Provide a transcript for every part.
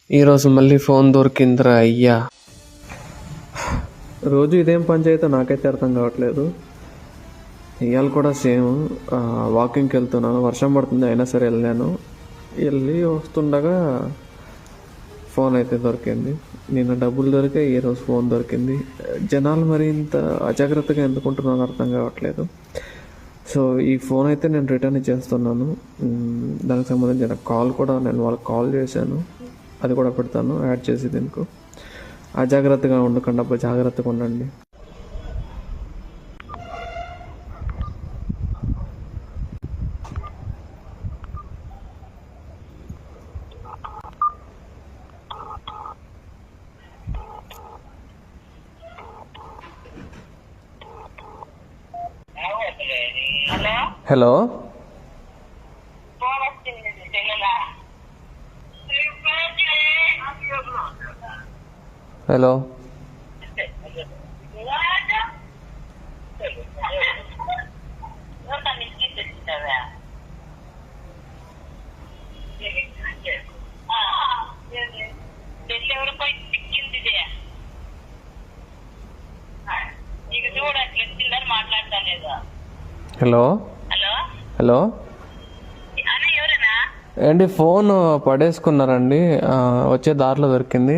ఈరోజు మళ్ళీ ఫోన్ దొరికిందిరా అయ్యా. రోజు ఇదేం పంచాయతీ నాకైతే అర్థం కావట్లేదు. ఇవాళ కూడా సేమ్. వాకింగ్కి వెళ్తున్నాను, వర్షం పడుతుంది అయినా సరే వెళ్ళి వస్తుండగా ఫోన్ అయితే దొరికింది. నిన్న డబ్బులు దొరికాయి, ఈరోజు ఫోన్ దొరికింది. జనాలు మరి ఇంత అజాగ్రత్తగా ఎందుకుంటున్నారో అర్థం కావట్లేదు. సో ఈ ఫోన్ అయితే నేను రిటర్న్ ఇచ్చేస్తున్నాను. దానికి సంబంధించిన కాల్ కూడా నేను వాళ్ళకి కాల్ చేశాను, అది కూడా పెడతాను యాడ్ చేసి. దీనికి అజాగ్రత్తగా ఉండకండి అబ్బా, జాగ్రత్తగా ఉండండి. Hello, hello, hello, hello. ఏంటి ఫోన్ పడేసుకున్నారండి? వచ్చే దారిలో దొరికింది.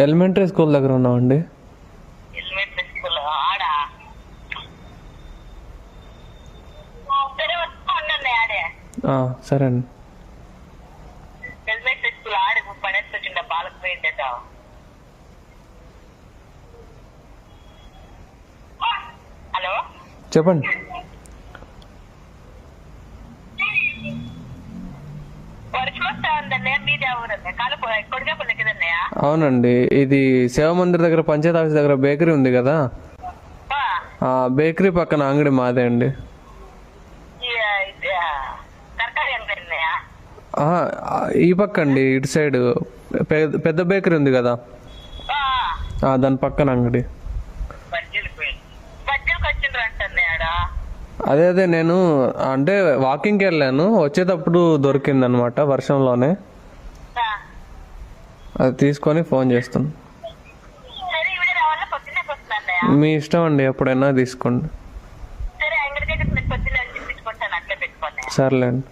ఎలిమెంటరీ స్కూల్ దగ్గర ఉన్నామండి. సరే అండి. చెప్పండి. అవునండి, ఇది సేవ మందిర్ దగ్గర పంచాయతీ ఆఫీస్ దగ్గర బేకరీ ఉంది కదా, బేకరీ పక్కన అంగడి మాదే అండి. ఈ పక్క అండి, ఇటు సైడ్ పెద్ద బేకరీ ఉంది కదా, దాని పక్కన అంగడి. అదే నేను అంటే వాకింగ్కి వెళ్ళాను, వచ్చేటప్పుడు దొరికింది అనమాట వర్షంలోనే. అది తీసుకొని ఫోన్ చేస్తాను. మీ ఇష్టం అండి, ఎప్పుడైనా తీసుకోండి. సర్లేండి.